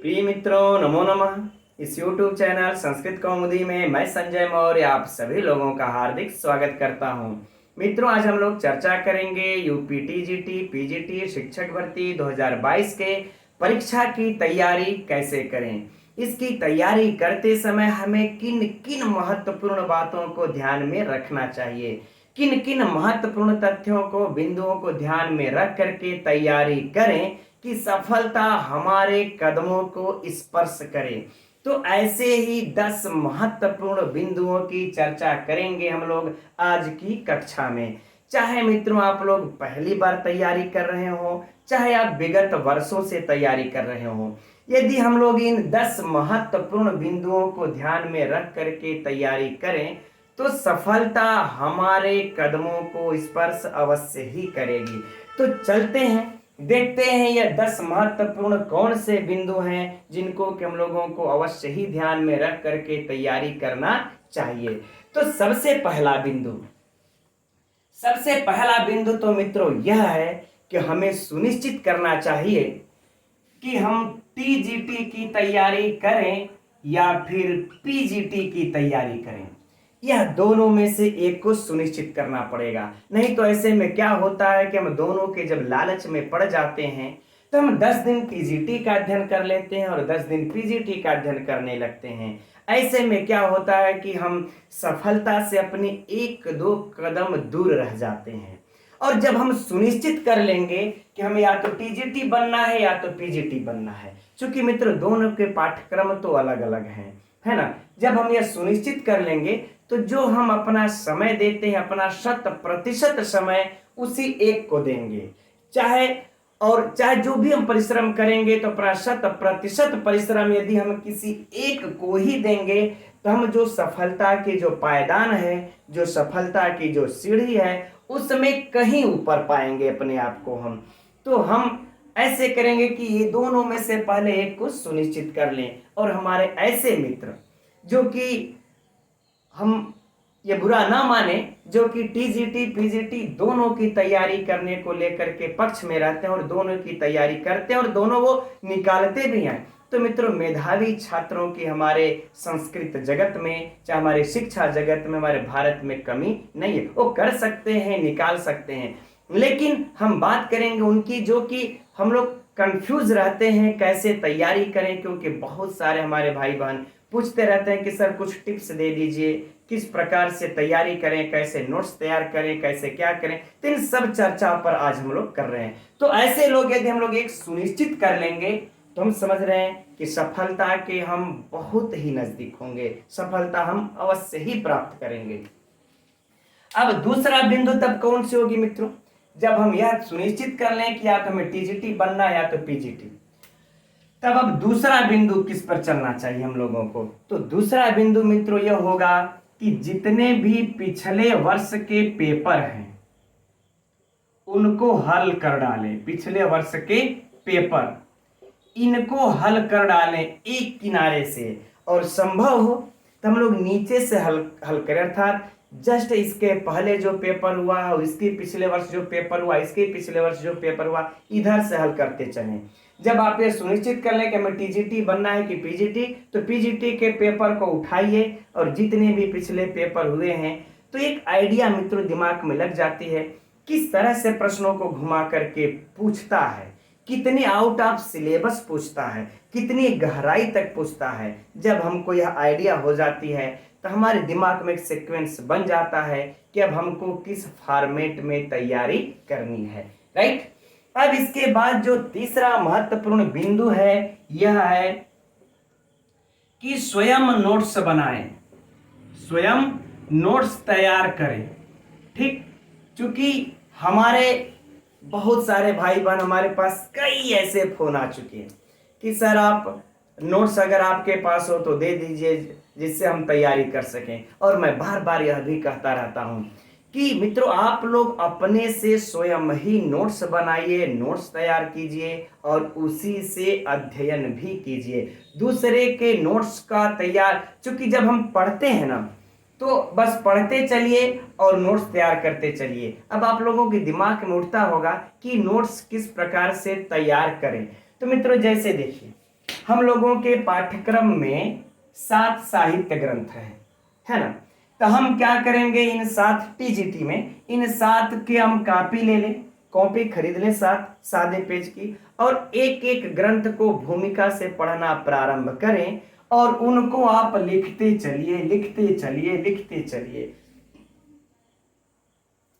प्रिय मित्रों, नमो नमः। इस YouTube चैनल संस्कृत कौमुदी में मैं संजय मौर्य आप सभी लोगों का हार्दिक स्वागत करता हूं। मित्रों, आज हम लोग चर्चा करेंगे यूपी टीजीटी पीजीटी शिक्षक भर्ती 2022 के परीक्षा की तैयारी कैसे करें। इसकी तैयारी करते समय हमें किन किन महत्वपूर्ण बातों को ध्यान में रखना चाहिए, किन किन महत्वपूर्ण तथ्यों को बिंदुओं को ध्यान में रख करके तैयारी करें कि सफलता हमारे कदमों को स्पर्श करे। तो ऐसे ही 10 महत्वपूर्ण बिंदुओं की चर्चा करेंगे हम लोग आज की कक्षा में। चाहे मित्रों आप लोग पहली बार तैयारी कर रहे हो, चाहे आप विगत वर्षों से तैयारी कर रहे हो, यदि हम लोग इन 10 महत्वपूर्ण बिंदुओं को ध्यान में रख करके तैयारी करें तो सफलता हमारे कदमों को स्पर्श अवश्य ही करेगी। तो चलते हैं, देखते हैं यह 10 महत्वपूर्ण कौन से बिंदु हैं जिनको कि हम लोगों को अवश्य ही ध्यान में रख करके तैयारी करना चाहिए। तो सबसे पहला बिंदु तो मित्रों यह है कि हमें सुनिश्चित करना चाहिए कि हम टीजीटी की तैयारी करें या फिर पीजीटी की तैयारी करें। यह दोनों में से एक को सुनिश्चित करना पड़ेगा। नहीं तो ऐसे में क्या होता है कि हम दोनों के जब लालच में पड़ जाते हैं तो हम 10 दिन टीजीटी का अध्ययन कर लेते हैं और 10 दिन पीजीटी का अध्ययन करने लगते हैं। ऐसे में क्या होता है कि हम सफलता से अपने 1-2 कदम दूर रह जाते हैं। और जब हम सुनिश्चित कर लेंगे कि हमें या तो टीजीटी बनना है या तो पीजीटी बनना है, क्योंकि मित्र दोनों के पाठ्यक्रम तो अलग अलग हैं, है ना। जब हम यह सुनिश्चित कर लेंगे तो जो हम अपना समय देते हैं, अपना 100% समय उसी एक को देंगे। चाहे जो भी हम परिश्रम करेंगे तो अपना 100% परिश्रम यदि हम किसी एक को ही देंगे तो हम जो सफलता के जो पायदान है, जो सफलता की जो सीढ़ी है, उसमें कहीं ऊपर पाएंगे अपने आप को हम। तो हम ऐसे करेंगे कि ये दोनों में से पहले एक को सुनिश्चित कर लें। और हमारे ऐसे मित्र जो कि हम ये बुरा ना माने, जो कि टीजीटी पीजीटी दोनों की तैयारी करने को लेकर के पक्ष में रहते हैं और दोनों की तैयारी करते हैं और दोनों वो निकालते भी हैं। तो मित्रों, मेधावी छात्रों की हमारे संस्कृत जगत में, चाहे हमारे शिक्षा जगत में, हमारे भारत में कमी नहीं है। वो कर सकते हैं, निकाल सकते हैं। लेकिन हम बात करेंगे उनकी जो कि हम लोग कंफ्यूज रहते हैं कैसे तैयारी करें, क्योंकि बहुत सारे हमारे भाई बहन पूछते रहते हैं कि सर कुछ टिप्स दे दीजिए, किस प्रकार से तैयारी करें, कैसे नोट्स तैयार करें, कैसे क्या करें। तो इन सब चर्चा पर आज हम लोग कर रहे हैं। तो ऐसे लोग यदि हम लोग एक सुनिश्चित कर लेंगे तो हम समझ रहे हैं कि सफलता के हम बहुत ही नजदीक होंगे, सफलता हम अवश्य ही प्राप्त करेंगे। अब दूसरा बिंदु तब कौन सी होगी मित्रों, जब हम यह सुनिश्चित कर लें कि या तो हमें टीजीटी बनना या तो पीजीटी। तब अब दूसरा बिंदु किस पर चलना चाहिए हम लोगों को। तो दूसरा बिंदु मित्रों यह होगा कि जितने भी पिछले वर्ष के पेपर हैं उनको हल कर डालें। पिछले वर्ष के पेपर इनको हल कर डालें एक किनारे से, और संभव हो तो हम लोग नीचे से हल करें, अर्थात जस्ट इसके पहले जो पेपर हुआ, इसके पिछले वर्ष जो पेपर हुआ, इसके पिछले वर्ष जो पेपर हुआ, इधर से हल करते चलें। जब आप ये सुनिश्चित कर लें कि हमें टीजीटी बनना है कि पीजीटी, तो पीजीटी के पेपर को उठाइए और जितने भी पिछले पेपर हुए हैं तो एक आइडिया मित्रों दिमाग में लग जाती है किस तरह से प्रश्नों को घुमा करके पूछता है, कितनी आउट ऑफ सिलेबस पूछता है, कितनी गहराई तक पूछता है। जब हमको यह आइडिया हो जाती है तो हमारे दिमाग में एक सीक्वेंस बन जाता है कि अब हमको किस फॉर्मेट में तैयारी करनी है, राइट। अब इसके बाद जो तीसरा महत्वपूर्ण बिंदु है यह है कि स्वयं नोट्स बनाएं, स्वयं नोट्स तैयार करें, ठीक। क्योंकि हमारे बहुत सारे भाई बहन, हमारे पास कई ऐसे फोन आ चुके हैं कि सर आप नोट्स अगर आपके पास हो तो दे दीजिए जिससे हम तैयारी कर सकें। और मैं बार बार यह भी कहता रहता हूं कि मित्रों आप लोग अपने से स्वयं ही नोट्स बनाइए, नोट्स तैयार कीजिए और उसी से अध्ययन भी कीजिए। दूसरे के नोट्स का तैयार, क्योंकि जब हम पढ़ते हैं ना तो बस पढ़ते चलिए और नोट्स तैयार करते चलिए। अब आप लोगों के दिमाग में उठता होगा कि नोट्स किस प्रकार से तैयार करें। तो मित्रों जैसे देखिए, हम लोगों के पाठ्यक्रम में 7 साहित्य ग्रंथ है ना। तो हम क्या करेंगे, इन 7 टीजीटी में इन 7 के हम कॉपी ले लें, कॉपी खरीद लें 7 सादे पेज की, और एक एक ग्रंथ को भूमिका से पढ़ना प्रारंभ करें और उनको आप लिखते चलिए लिखते चलिए लिखते चलिए।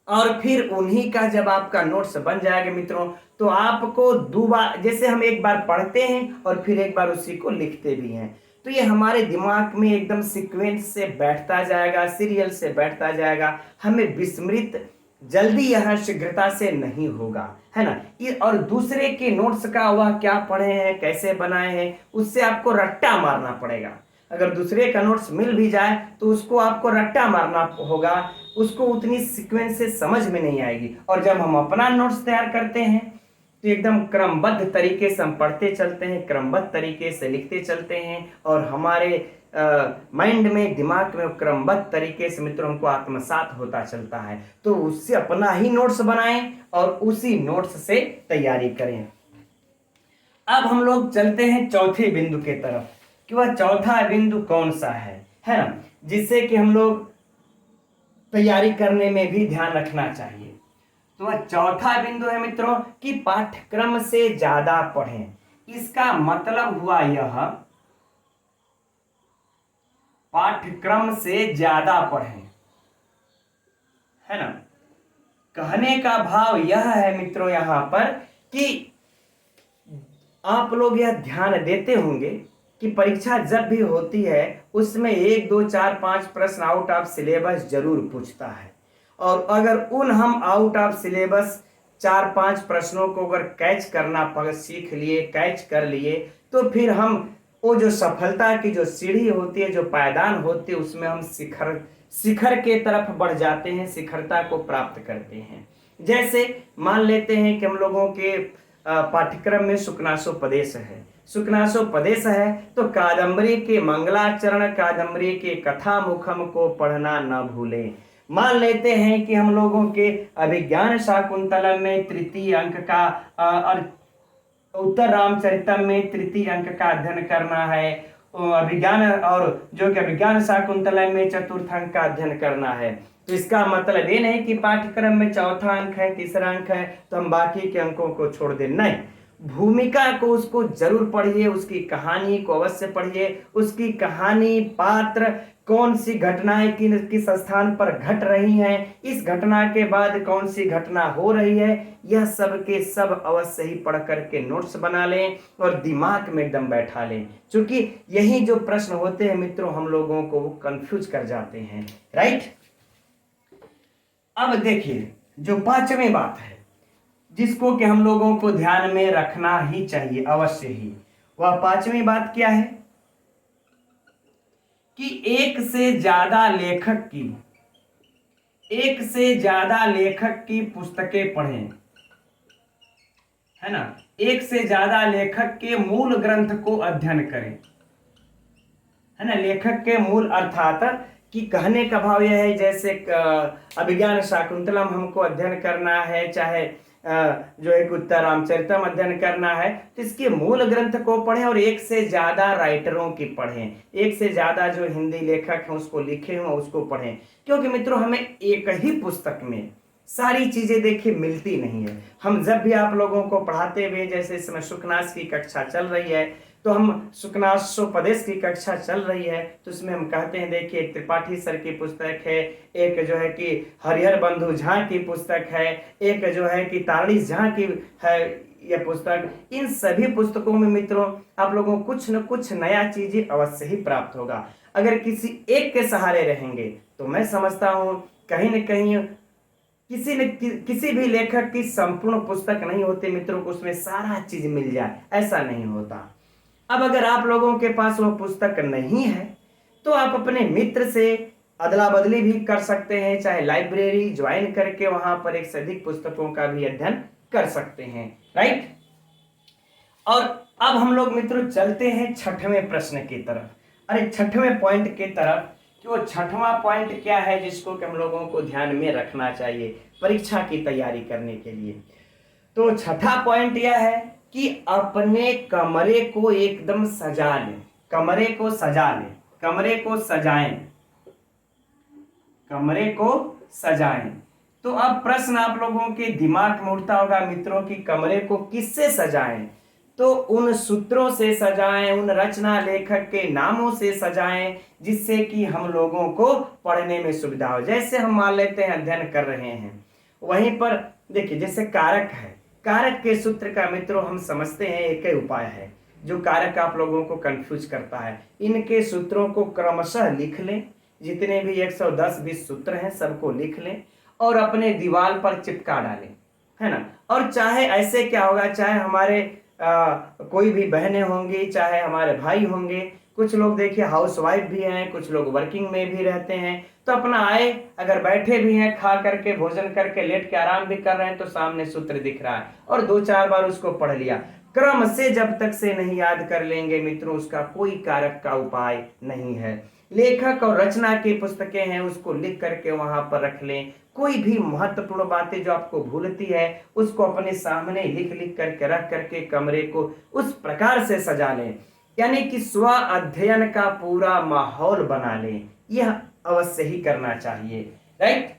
और फिर उन्हीं का जब आपका नोट्स बन जाएगा मित्रों, तो आपको दोबारा, जैसे हम एक बार पढ़ते हैं और फिर एक बार उसी को लिखते भी हैं, तो ये हमारे दिमाग में एकदम सीक्वेंस से बैठता जाएगा, सीरियल से बैठता जाएगा, हमें विस्मृत जल्दी यह शीघ्रता से नहीं होगा, है ना। और दूसरे के नोट्स का वह क्या पढ़े हैं, कैसे बनाए हैं, उससे आपको रट्टा मारना पड़ेगा। अगर दूसरे का नोट्स मिल भी जाए तो उसको आपको रट्टा मारना होगा, उसको उतनी सीक्वेंस से समझ में नहीं आएगी। और जब हम अपना नोट्स तैयार करते हैं तो एकदम क्रमबद्ध तरीके से हम पढ़ते चलते हैं, क्रमबद्ध तरीके से लिखते चलते हैं, और हमारे माइंड में, दिमाग में क्रमबद्ध तरीके से मित्रों हमको आत्मसात होता चलता है। तो उससे अपना ही नोट्स बनाएं और उसी नोट्स से तैयारी करें। अब हम लोग चलते हैं चौथे बिंदु के तरफ कि वह चौथा बिंदु कौन सा है ना, जिससे कि हम लोग तैयारी करने में भी ध्यान रखना चाहिए। तो वह चौथा बिंदु है मित्रों कि पाठ्यक्रम से ज्यादा पढ़ें। इसका मतलब हुआ यह, पाठ्यक्रम से ज्यादा पढ़ें, है ना। कहने का भाव यह है मित्रों यहां पर कि आप लोग यह ध्यान देते होंगे कि परीक्षा जब भी होती है उसमें 1 2 4 5 प्रश्न आउट ऑफ सिलेबस जरूर पूछता है, और अगर हम आउट ऑफ सिलेबस 4 5 प्रश्नों को अगर कैच करना सीख लिए, कैच कर लिए, तो फिर हम वो जो सफलता की जो सीढ़ी होती है, जो पायदान होती है, उसमें हम शिखर के तरफ बढ़ जाते हैं, शिखरता को प्राप्त करते हैं। जैसे मान लेते हैं कि हम लोगों के पाठ्यक्रम में सुकनासोपदेश है, सुकनासोपदेश है, तो कादम्बरी के मंगलाचरण, कादम्बरी के कथा मुखम को पढ़ना न भूलें। मान लेते हैं कि हम लोगों के अभिज्ञान शाकुंतलम में तृतीय अंक का और उत्तर रामचरितम में तृतीय अंक का अध्ययन करना है, अभिज्ञान, और जो कि अभिज्ञान शाकुंतलम में चतुर्थ अंक का अध्ययन करना है। तो इसका मतलब ये नहीं कि पाठ्यक्रम में चौथा अंक है, तीसरा अंक है तो हम बाकी के अंकों को छोड़ दें, नहीं। भूमिका को उसको जरूर पढ़िए, उसकी कहानी को अवश्य पढ़िए, उसकी कहानी, पात्र, कौन सी घटनाएं किस स्थान पर घट रही हैं, इस घटना के बाद कौन सी घटना हो रही है, यह सब के सब अवश्य ही पढ़ करके नोट्स बना लें और दिमाग में एकदम बैठा लें, क्योंकि यही जो प्रश्न होते हैं मित्रों हम लोगों को वो कंफ्यूज कर जाते हैं, राइट। अब देखिए जो पांचवी बात है जिसको कि हम लोगों को ध्यान में रखना ही चाहिए अवश्य ही, वह पांचवी बात क्या है कि एक से ज्यादा लेखक की पुस्तकें पढ़ें, है ना। एक से ज्यादा लेखक के मूल ग्रंथ को अध्ययन करें, है ना। लेखक के मूल अर्थात कि कहने का भाव यह है, जैसे अभिज्ञान शाकुंतलम हमको अध्ययन करना है, चाहे जो एक उत्तर रामचरितम अध्ययन करना है, तो इसके मूल ग्रंथ को पढ़ें और एक से ज्यादा राइटरों की पढ़ें, एक से ज्यादा जो हिंदी लेखक हैं उसको लिखे हुए उसको पढ़ें। क्योंकि मित्रों हमें एक ही पुस्तक में सारी चीजें देखिए मिलती नहीं है। हम जब भी आप लोगों को पढ़ाते हुए, जैसे इस समय सुकनास की कक्षा चल रही है, तो हम सुकनासोपदेश की कक्षा चल रही है, तो उसमें हम कहते हैं देखिए एक त्रिपाठी सर की पुस्तक है, एक जो है कि हरिहर बंधु झा की पुस्तक है, एक जो है कि तारणी झा की है यह पुस्तक। इन सभी पुस्तकों में मित्रों आप लोगों को कुछ न कुछ नया चीजें अवश्य ही प्राप्त होगा। अगर किसी एक के सहारे रहेंगे तो मैं समझता हूँ कहीं न कहीं किसी भी लेखक की संपूर्ण पुस्तक नहीं होती मित्रों को उसमें सारा चीज मिल जाए, ऐसा नहीं होता। अब अगर आप लोगों के पास वह पुस्तक नहीं है तो आप अपने मित्र से अदला बदली भी कर सकते हैं, चाहे लाइब्रेरी ज्वाइन करके वहां पर एक से अधिक पुस्तकों का भी अध्ययन कर सकते हैं, राइट। और अब हम लोग मित्रों चलते हैं छठवें प्रश्न की तरफ, अरे छठवें पॉइंट की तरफ, कि वो छठवां पॉइंट क्या है जिसको कि हम लोगों को ध्यान में रखना चाहिए परीक्षा की तैयारी करने के लिए। तो छठा पॉइंट यह है कि अपने कमरे को एकदम सजा लें, कमरे को सजा लें, कमरे को सजाएं, कमरे को सजाएं। तो अब प्रश्न आप लोगों के दिमाग में उठता होगा मित्रों कि कमरे को किससे सजाएं? तो उन सूत्रों से सजाएं, उन रचना लेखक के नामों से सजाएं, जिससे कि हम लोगों को पढ़ने में सुविधा हो। जैसे हम मान लेते हैं अध्ययन कर रहे हैं, वहीं पर देखिए जैसे कारक है, कारक के सूत्र का मित्रों हम समझते हैं एक ही उपाय है जो कारक आप लोगों को कंफ्यूज करता है। इनके सूत्रों को क्रमशः लिख लें, जितने भी 110-20 सूत्र हैं सबको लिख लें और अपने दीवार पर चिपका डालें, है ना। और चाहे ऐसे क्या होगा, चाहे हमारे कोई भी बहनें होंगी, चाहे हमारे भाई होंगे, कुछ लोग देखिए हाउसवाइफ भी हैं, कुछ लोग वर्किंग में भी रहते हैं, तो अपना आए अगर बैठे भी हैं, खा करके भोजन करके लेट के आराम भी कर रहे हैं, तो सामने सूत्र दिख रहा है और 2-4 बार उसको पढ़ लिया। क्रम से जब तक से नहीं याद कर लेंगे मित्रों, उसका कोई कारक का उपाय नहीं है। लेखक और रचना की पुस्तकें हैं, उसको लिख करके वहां पर रख लें। कोई भी महत्वपूर्ण बातें जो आपको भूलती है उसको अपने सामने लिख लिख करके रख करके कमरे को उस प्रकार से सजा लें, यानी कि स्व अध्ययन का पूरा माहौल बना लें। यह अवश्य ही करना चाहिए, राइट।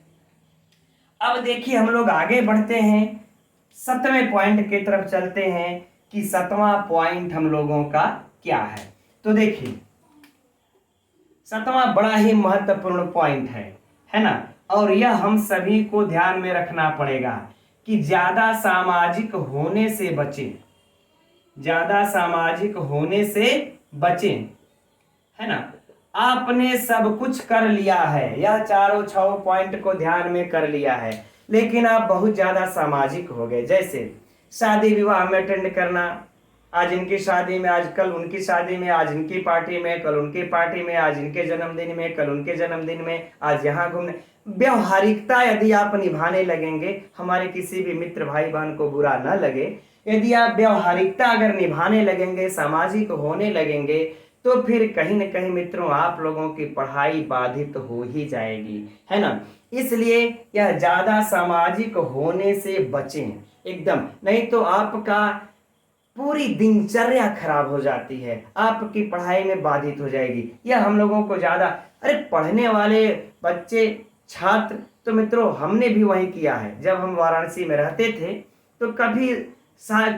अब देखिए हम लोग आगे बढ़ते हैं, 7वें पॉइंट की तरफ चलते हैं कि 7वां पॉइंट हम लोगों का क्या है। तो देखिए 7वां बड़ा ही महत्वपूर्ण पॉइंट है ना, और यह हम सभी को ध्यान में रखना पड़ेगा कि ज्यादा सामाजिक होने से बचें, ज्यादा सामाजिक होने से बचें, है ना। आपने सब कुछ कर लिया है, यह चारों 6 पॉइंट को ध्यान में कर लिया है, लेकिन आप बहुत ज्यादा सामाजिक हो गए। जैसे शादी विवाह में अटेंड करना, आज इनकी शादी में, आज कल उनकी शादी में, आज इनकी पार्टी में, कल उनकी पार्टी में, आज इनके जन्मदिन में, कल उनके जन्मदिन में, आज यहाँ घूमने। व्यवहारिकता यदि आप निभाने लगेंगे, हमारे किसी भी मित्र भाई बहन को बुरा न लगे, यदि आप व्यवहारिकता अगर निभाने लगेंगे, सामाजिक होने लगेंगे, तो फिर कहीं न कहीं मित्रों आप लोगों की पढ़ाई बाधित हो ही जाएगी, है ना। इसलिए यह ज्यादा सामाजिक होने से बचें एकदम, नहीं तो आपका पूरी दिनचर्या खराब हो जाती है, आपकी पढ़ाई में बाधित हो जाएगी। यह हम लोगों को ज्यादा, अरे पढ़ने वाले बच्चे छात्र तो मित्रों हमने भी वही किया है। जब हम वाराणसी में रहते थे तो कभी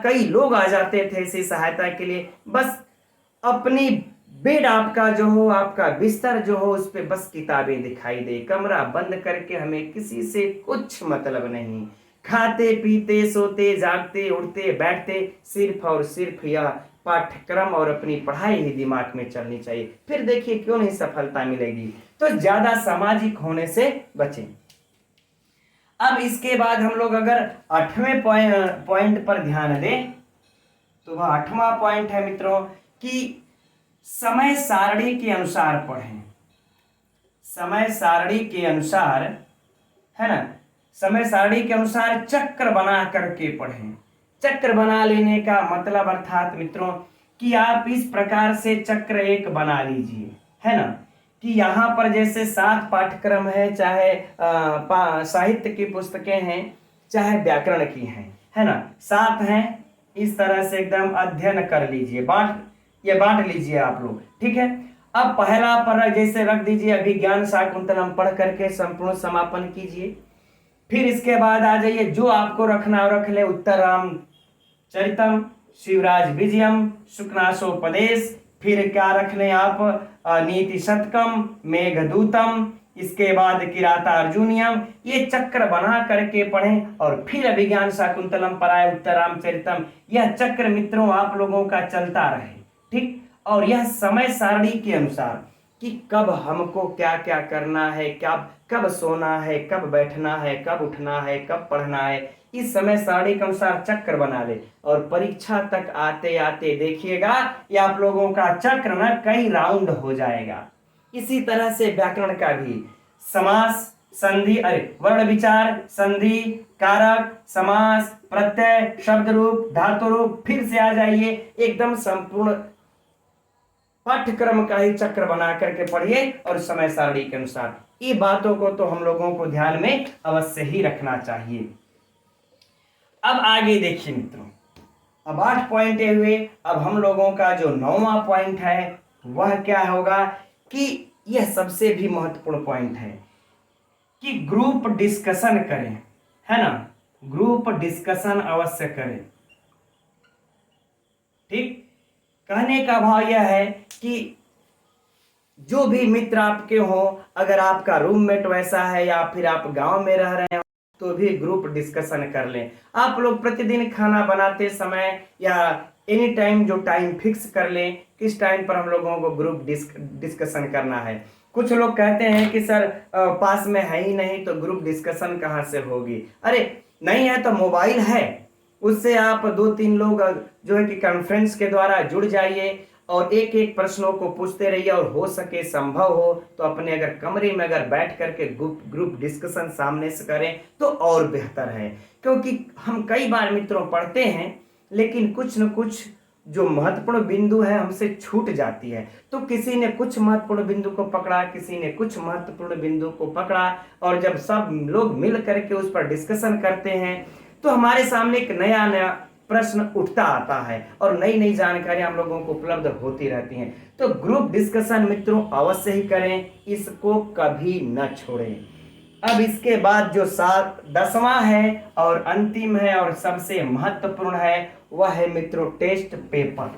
कई लोग आ जाते थे ऐसी सहायता के लिए, बस अपनी बेड आपका जो हो, आपका बिस्तर जो हो, उस पे बस किताबें दिखाई दे, कमरा बंद करके, हमें किसी से कुछ मतलब नहीं, खाते पीते सोते जागते उठते बैठते, सिर्फ और सिर्फ यह पाठ्यक्रम और अपनी पढ़ाई ही दिमाग में चलनी चाहिए। फिर देखिए क्यों नहीं सफलता मिलेगी। तो ज्यादा सामाजिक होने से बचें। अब इसके बाद हम लोग अगर 8वें पॉइंट पर ध्यान दें, तो वह 8वां पॉइंट है मित्रों कि समय सारणी के अनुसार पढ़ें। समय सारणी के अनुसार, है ना, समय सारणी के अनुसार चक्र बना करके पढ़ें। चक्र बना लेने का मतलब अर्थात मित्रों कि आप इस प्रकार से चक्र एक बना लीजिए, है ना, कि यहाँ पर जैसे 7 पाठ्यक्रम है, चाहे साहित्य की पुस्तकें हैं, चाहे व्याकरण की हैं, है ना, 7 हैं, इस तरह से एकदम अध्ययन कर लीजिए, बांट लीजिए आप लोग, ठीक है। अब पहला पर जैसे रख दीजिए अभिज्ञान शाकुंतलम, पढ़ करके संपूर्ण समापन कीजिए। फिर इसके बाद आ जाइए जो आपको रखना रख ले, उत्तरराम चरितम, शिवराज विजयम, शुकनासोपदेश, फिर क्या रख लें आप, नीति शतकम, मेघदूतम, इसके बाद किराता अर्जुनियम। ये चक्र बना करके पढ़ें और फिर अभिज्ञान शाकुंतलम पर आए, उत्तरराम चरितम। यह चक्र मित्रों आप लोगों का चलता रहे, ठीक। और यह समय सारणी के अनुसार कि कब हमको क्या क्या करना है, क्या कब सोना है, कब बैठना है, कब उठना है, कब पढ़ना है, इस समय सारणी के अनुसार चक्र बना ले। और परीक्षा तक आते आते देखिएगा ये आप लोगों का चक्र ना कई राउंड हो जाएगा। इसी तरह से व्याकरण का भी समास, संधि, वर्ण विचार, संधि, कारक, समास, प्रत्यय, शब्द रूप, धातु रूप, फिर से आ जाइए, एकदम संपूर्ण पाठ्यक्रम का ही चक्र बना करके पढ़िए और समय सारणी के अनुसार। ये बातों को तो हम लोगों को ध्यान में अवश्य ही रखना चाहिए। अब आगे देखिए मित्रों, अब 8 पॉइंट हुए। अब हम लोगों का जो 9वां पॉइंट है वह क्या होगा कि यह सबसे भी महत्वपूर्ण पॉइंट है कि ग्रुप डिस्कशन करें, है ना। ग्रुप डिस्कशन अवश्य करें। ठीक, कहने का भाव यह है कि जो भी मित्र आपके हो, अगर आपका रूममेट वैसा है या फिर आप गांव में रह रहे हो तो भी ग्रुप डिस्कशन कर लें। आप लोग प्रतिदिन खाना बनाते समय या एनी टाइम जो टाइम फिक्स कर लें किस टाइम पर हम लोगों को ग्रुप डिस्कशन करना है। कुछ लोग कहते हैं कि सर पास में है ही नहीं तो ग्रुप डिस्कशन कहाँ से होगी। अरे नहीं है तो मोबाइल है, उससे आप 2-3 लोग जो है कि कॉन्फ्रेंस के द्वारा जुड़ जाइए और एक एक प्रश्नों को पूछते रहिए, और हो सके संभव हो तो अपने अगर कमरे में अगर बैठ करके ग्रुप डिस्कशन सामने से करें तो और बेहतर है। क्योंकि हम कई बार मित्रों पढ़ते हैं लेकिन कुछ न कुछ जो महत्वपूर्ण बिंदु है हमसे छूट जाती है। तो किसी ने कुछ महत्वपूर्ण बिंदु को पकड़ा, किसी ने कुछ महत्वपूर्ण बिंदु को पकड़ा, और जब सब लोग मिल करके उस पर डिस्कशन करते हैं तो हमारे सामने एक नया नया प्रश्न उठता आता है और नई नई जानकारी हम लोगों को उपलब्ध होती रहती हैं। तो ग्रुप डिस्कशन मित्रों अवश्य ही करें, इसको कभी न छोड़ें। अब इसके बाद जो 10वां है और अंतिम है और सबसे महत्वपूर्ण है वह है मित्रों टेस्ट पेपर।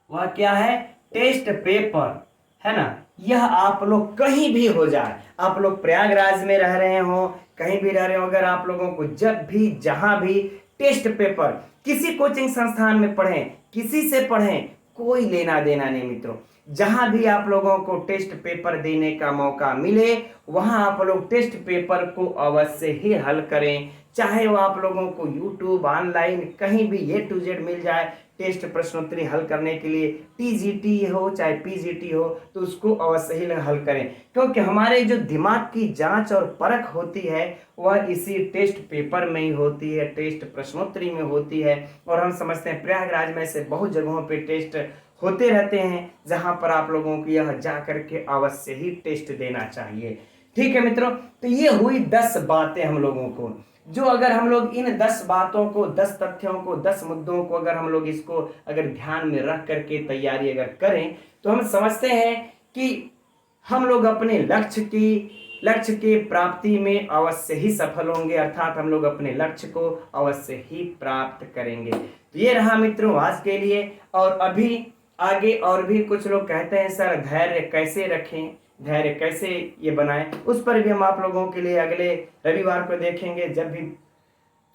वह क्या है? टेस्ट पेपर, है ना। यह आप लोग कहीं भी हो जाए, आप लोग प्रयागराज में रह रहे हो, कहीं भी रह रहे हो, अगर आप लोगों को जब भी जहां भी टेस्ट पेपर किसी कोचिंग संस्थान में पढ़ें, किसी से पढ़ें, कोई लेना देना नहीं मित्रों। जहां भी आप लोगों को टेस्ट पेपर देने का मौका मिले वहां आप लोग टेस्ट पेपर को अवश्य ही हल करें। चाहे वो आप लोगों को यूट्यूब ऑनलाइन कहीं भी A to Z मिल जाए टेस्ट प्रश्नोत्तरी हल करने के लिए, टीजीटी हो चाहे पीजीटी हो, तो उसको अवश्य ही हल करें। क्योंकि हमारे जो दिमाग की जांच और परख होती है वह इसी टेस्ट पेपर में ही होती है, टेस्ट प्रश्नोत्तरी में होती है। और हम समझते हैं प्रयागराज में से बहुत जगहों पे टेस्ट होते रहते हैं जहां पर आप लोगों को यह जा करके अवश्य ही टेस्ट देना चाहिए। ठीक है मित्रों, तो ये हुई 10 बातें हम लोगों को, जो अगर हम लोग इन 10 बातों को, 10 तथ्यों को, 10 मुद्दों को अगर हम लोग इसको अगर ध्यान में रख करके तैयारी अगर करें तो हम समझते हैं कि हम लोग अपने लक्ष्य के प्राप्ति में अवश्य ही सफल होंगे, अर्थात हम लोग अपने लक्ष्य को अवश्य ही प्राप्त करेंगे। तो ये रहा मित्रों आज के लिए। और अभी आगे और भी कुछ लोग कहते हैं सर धैर्य कैसे रखें, धैर्य कैसे ये बनाएं, उस पर भी हम आप लोगों के लिए अगले रविवार को देखेंगे। जब भी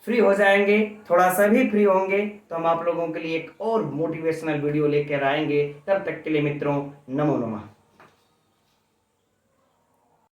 फ्री हो जाएंगे, थोड़ा सा भी फ्री होंगे, तो हम आप लोगों के लिए एक और मोटिवेशनल वीडियो लेकर आएंगे। तब तक के लिए मित्रों नमो नमः।